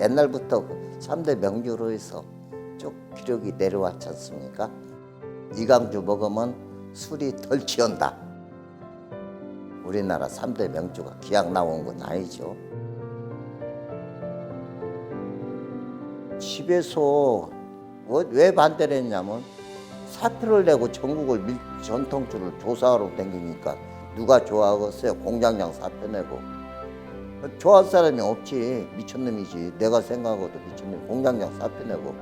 옛날부터 3대 명주로 해서 쭉 기록이 내려왔지 않습니까? 이강주 먹으면 술이 덜 취한다. 우리나라 3대 명주가 기약 나온 건 아니죠. 집에서 왜 반대를 했냐면 사표를 내고 전국을 전통주를 조사하러 다니니까 누가 좋아하겠어요? 공장장 사표 내고. 좋아할 사람이 없지. 미친놈이지. 내가 생각하고도 미친놈이 공장장 사표 내고.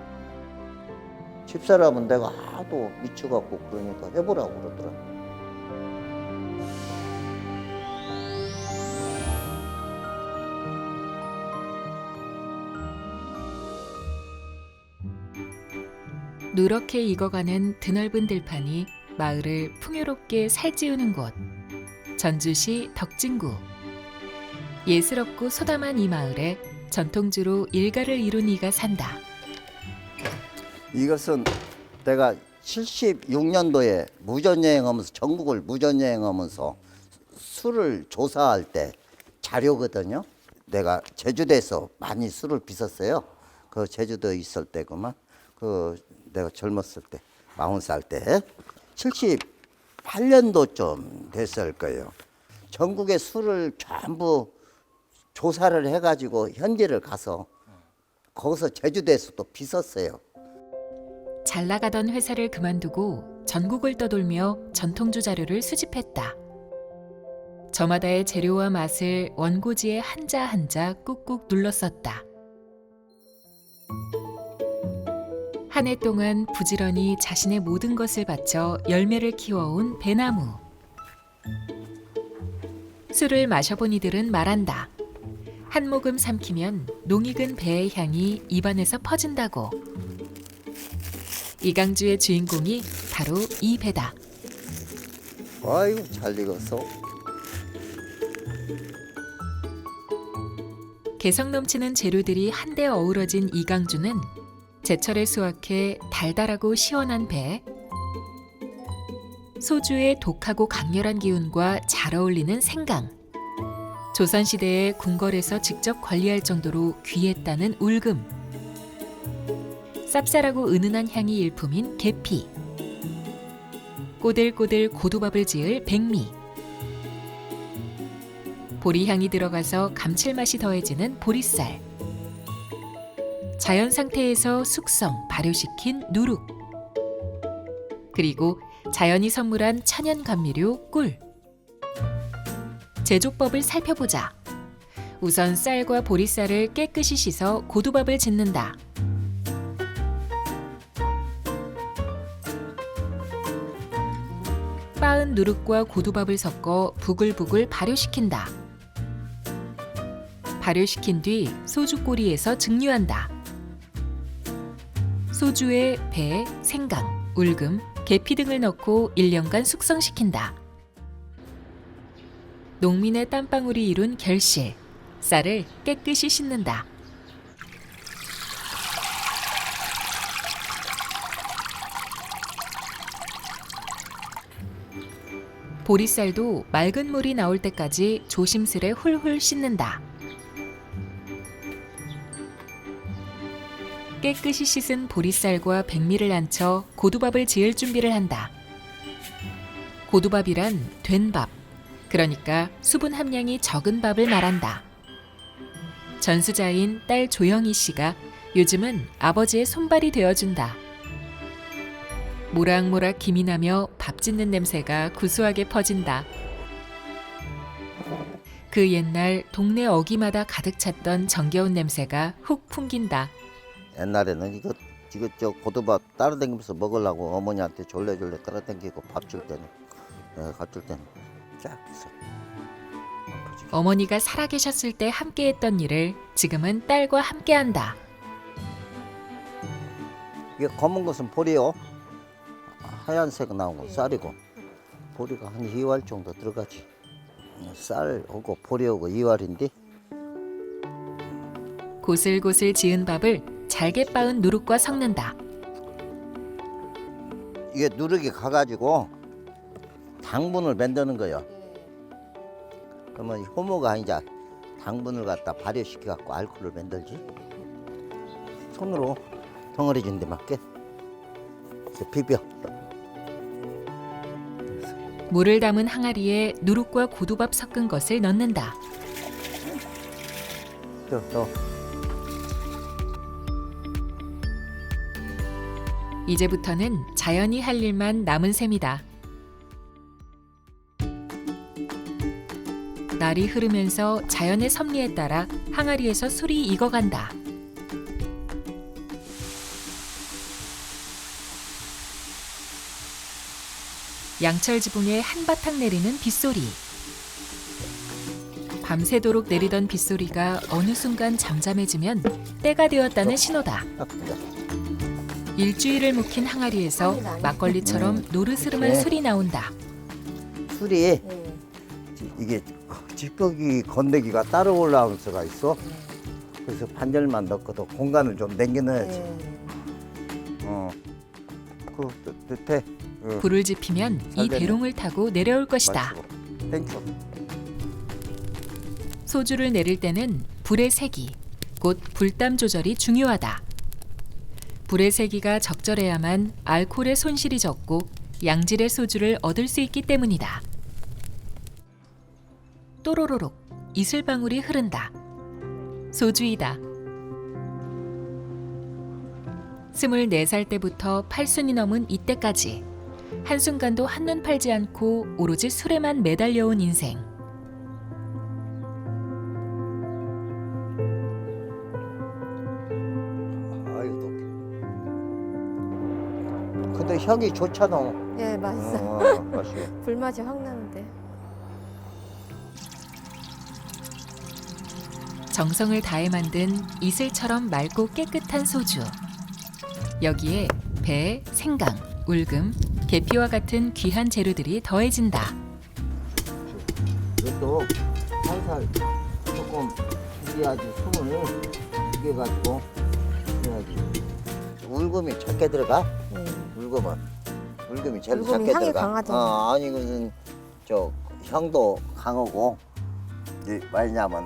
집사람은 내가 하도 미쳐갖고 그러니까 해보라고 그러더라. 누렇게 익어가는 드넓은 들판이 마을을 풍요롭게 살찌우는 곳. 전주시 덕진구. 예스럽고 소담한 이 마을에 전통주로 일가를 이룬 이가 산다. 이것은 내가 76년도에 무전여행하면서 전국을 무전여행하면서 술을 조사할 때 자료거든요. 내가 제주도에서 많이 술을 빚었어요. 그 제주도에 있을 때구만. 내가 젊었을 때 40살 때 78년도쯤 됐을 거예요. 전국의 술을 전부 조사를 해가지고 현지를 가서 거기서 제주도에서 또 빚었어요. 잘 나가던 회사를 그만두고 전국을 떠돌며 전통주 자료를 수집했다. 저마다의 재료와 맛을 원고지에 한자 한자 꾹꾹 눌렀었다. 한 해 동안 부지런히 자신의 모든 것을 바쳐 열매를 키워온 배나무. 술을 마셔본 이들은 말한다. 한 모금 삼키면 농익은 배의 향이 입안에서 퍼진다고. 이강주의 주인공이 바로 이 배다. 아이고 잘 익었어. 개성 넘치는 재료들이 한데 어우러진 이강주는 제철에 수확해 달달하고 시원한 배, 소주의 독하고 강렬한 기운과 잘 어울리는 생강, 조선시대에 궁궐에서 직접 관리할 정도로 귀했다는 울금, 쌉쌀하고 은은한 향이 일품인 계피, 꼬들꼬들 고두밥을 지을 백미, 보리향이 들어가서 감칠맛이 더해지는 보리쌀, 자연 상태에서 숙성, 발효시킨 누룩, 그리고 자연이 선물한 천연 감미료 꿀. 제조법을 살펴보자. 우선 쌀과 보리쌀을 깨끗이 씻어 고두밥을 짓는다. 빻은 누룩과 고두밥을 섞어 부글부글 발효시킨다. 발효시킨 뒤 소주꼬리에서 증류한다. 소주에 배, 생강, 울금, 계피 등을 넣고 1년간 숙성시킨다. 농민의 땀방울이 이룬 결실, 쌀을 깨끗이 씻는다. 보리쌀도 맑은 물이 나올 때까지 조심스레 훌훌 씻는다. 깨끗이 씻은 보리쌀과 백미를 얹혀 고두밥을 지을 준비를 한다. 고두밥이란 된 밥, 그러니까 수분 함량이 적은 밥을 말한다. 전수자인 딸 조영희 씨가 요즘은 아버지의 손발이 되어준다. 모락모락 김이 나며 밥 짓는 냄새가 구수하게 퍼진다. 그 옛날 동네 어귀마다 가득 찼던 정겨운 냄새가 훅 풍긴다. 옛날에는 이거 저 고두밥 따라다니면서 먹으려고 어머니한테 졸래졸래 따라다니고 밥 줄 때는 밥 줄 때는 쫙 있어. 어머니가 살아계셨을 때 함께했던 일을 지금은 딸과 함께한다. 이게 검은 것은 보리요. 하얀색 나온 건 쌀이고 보리가 한 2알 정도 들어가지. 쌀하고 보리하고 2알인데 고슬고슬 지은 밥을 잘게 빻은 누룩과 섞는다. 이게 누룩이 가가지고 당분을 만드는 거예요. 그러면 효모가 이제 당분을 갖다 발효시켜 갖고 알코올을 만들지. 손으로 덩어리진 데 맞게 이렇게 비벼. 물을 담은 항아리에 누룩과 고두밥 섞은 것을 넣는다. 또. 이제부터는 자연이 할 일만 남은 셈이다. 날이 흐르면서 자연의 섭리에 따라 항아리에서 술이 익어간다. 양철 지붕에 한바탕 내리는 빗소리. 밤새도록 내리던 빗소리가 어느 순간 잠잠해지면 때가 되었다는 신호다. 일주일을 묵힌 항아리에서 막걸리처럼 노르스름한 술이 나온다. 술이 이게 찌꺼기 건더기가 따로 올라올 수가 있어. 그래서 반절만 넣고도 공간을 좀 남겨놔야지. 그 밑에 불을 지피면 이 대롱을 타고 내려올 것이다. 땡큐. 소주를 내릴 때는 불의 세기, 곧 불담 조절이 중요하다. 불의 세기가 적절해야만 알코올의 손실이 적고 양질의 소주를 얻을 수 있기 때문이다. 또로로록 이슬방울이 흐른다. 소주이다. 24살 때부터 8순이 넘은 이때까지 한순간도 한눈 팔지 않고 오로지 술에만 매달려온 인생. 아유, 근데 향이 좋잖아. 예, 맛있어. 맛있어. 불맛이 확 나는데. 정성을 다해 만든 이슬처럼 맑고 깨끗한 소주. 여기에 배, 생강, 울금, 계피와 같은 귀한 재료들이 더해진다. 이것도 살살 조금 죽여야지 숨을 죽여가지고 해야지. 울금이 작게 들어가? 울금이 제일 울금이 작게 향이 들어가. 강하잖아. 아니 그것은 저 향도 강하고 이제 왜냐면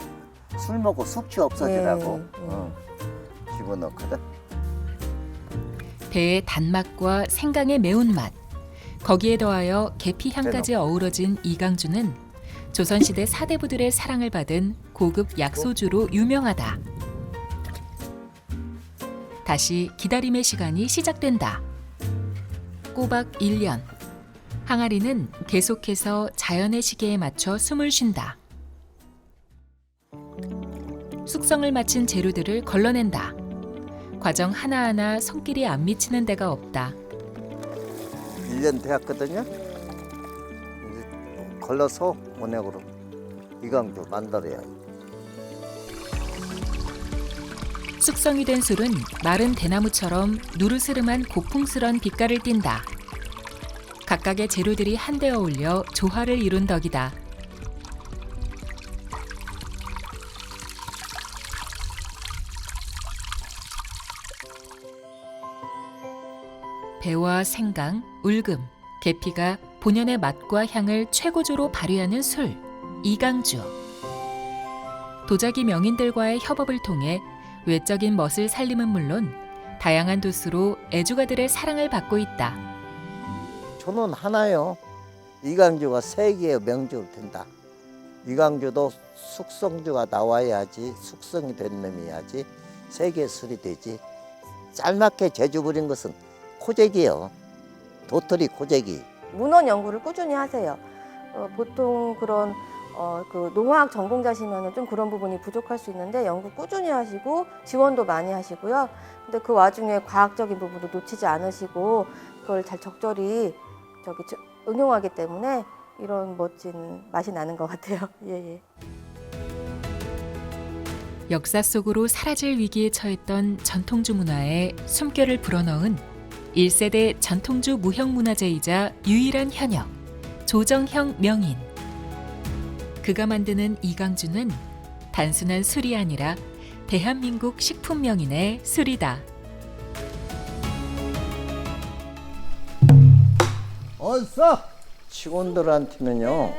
술 먹고 숙취 없어지라고 집어넣거든. 배의 단맛과 생강의 매운맛, 거기에 더하여 계피 향까지 어우러진 이강주는 조선시대 사대부들의 사랑을 받은 고급 약소주로 유명하다. 다시 기다림의 시간이 시작된다. 꼬박 1년. 항아리는 계속해서 자연의 시계에 맞춰 숨을 쉰다. 숙성을 마친 재료들을 걸러낸다. 과정 하나하나 손길이 안 미치는 데가 없다. 1년 되었거든요. 이제 걸러서 원액으로 이강주 만들어야. 숙성이 된 술은 마른 대나무처럼 누르스름한 고풍스런 빛깔을 띈다. 각각의 재료들이 한데 어울려 조화를 이룬 덕이다. 배와 생강, 울금, 계피가 본연의 맛과 향을 최고조로 발휘하는 술, 이강주. 도자기 명인들과의 협업을 통해 외적인 멋을 살림은 물론 다양한 도수로 애주가들의 사랑을 받고 있다. 저는 하나요. 이강주가 세계의 명주로 된다. 이강주도 숙성주가 나와야지 숙성이 된 놈이야지 세계 술이 되지. 짤막게 제주 부린 것은 코재기요. 도토리 코재기. 문헌 연구를 꾸준히 하세요. 보통 그런 그 농화학 전공자시면 좀 그런 부분이 부족할 수 있는데 연구 꾸준히 하시고 지원도 많이 하시고요. 근데 그 와중에 과학적인 부분도 놓치지 않으시고 그걸 잘 적절히 응용하기 때문에 이런 멋진 맛이 나는 것 같아요. 예. 역사 속으로 사라질 위기에 처했던 전통주 문화에 숨결을 불어넣은 1세대 전통주 무형문화재이자 유일한 현역, 조정형 명인. 그가 만드는 이강주는 단순한 술이 아니라 대한민국 식품 명인의 술이다. 어서! 직원들한테는요,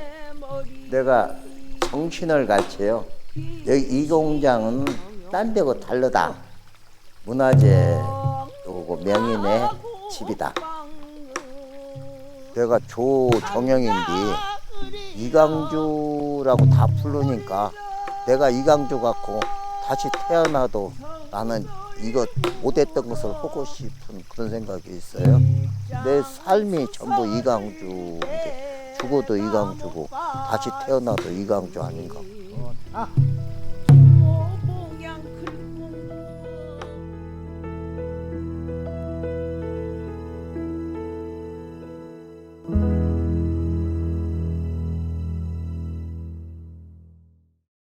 내가 정신을 가르쳐요. 여기 이 공장은 딴 데고 다르다. 문화재 요거 명인의 집이다. 내가 조정영인데 이강주라고 다 부르니까 내가 이강주 같고 다시 태어나도 나는 이거 못했던 것을 하고 싶은 그런 생각이 있어요. 내 삶이 전부 이강주인데 죽어도 이강주고 다시 태어나도 이강주 아닌가.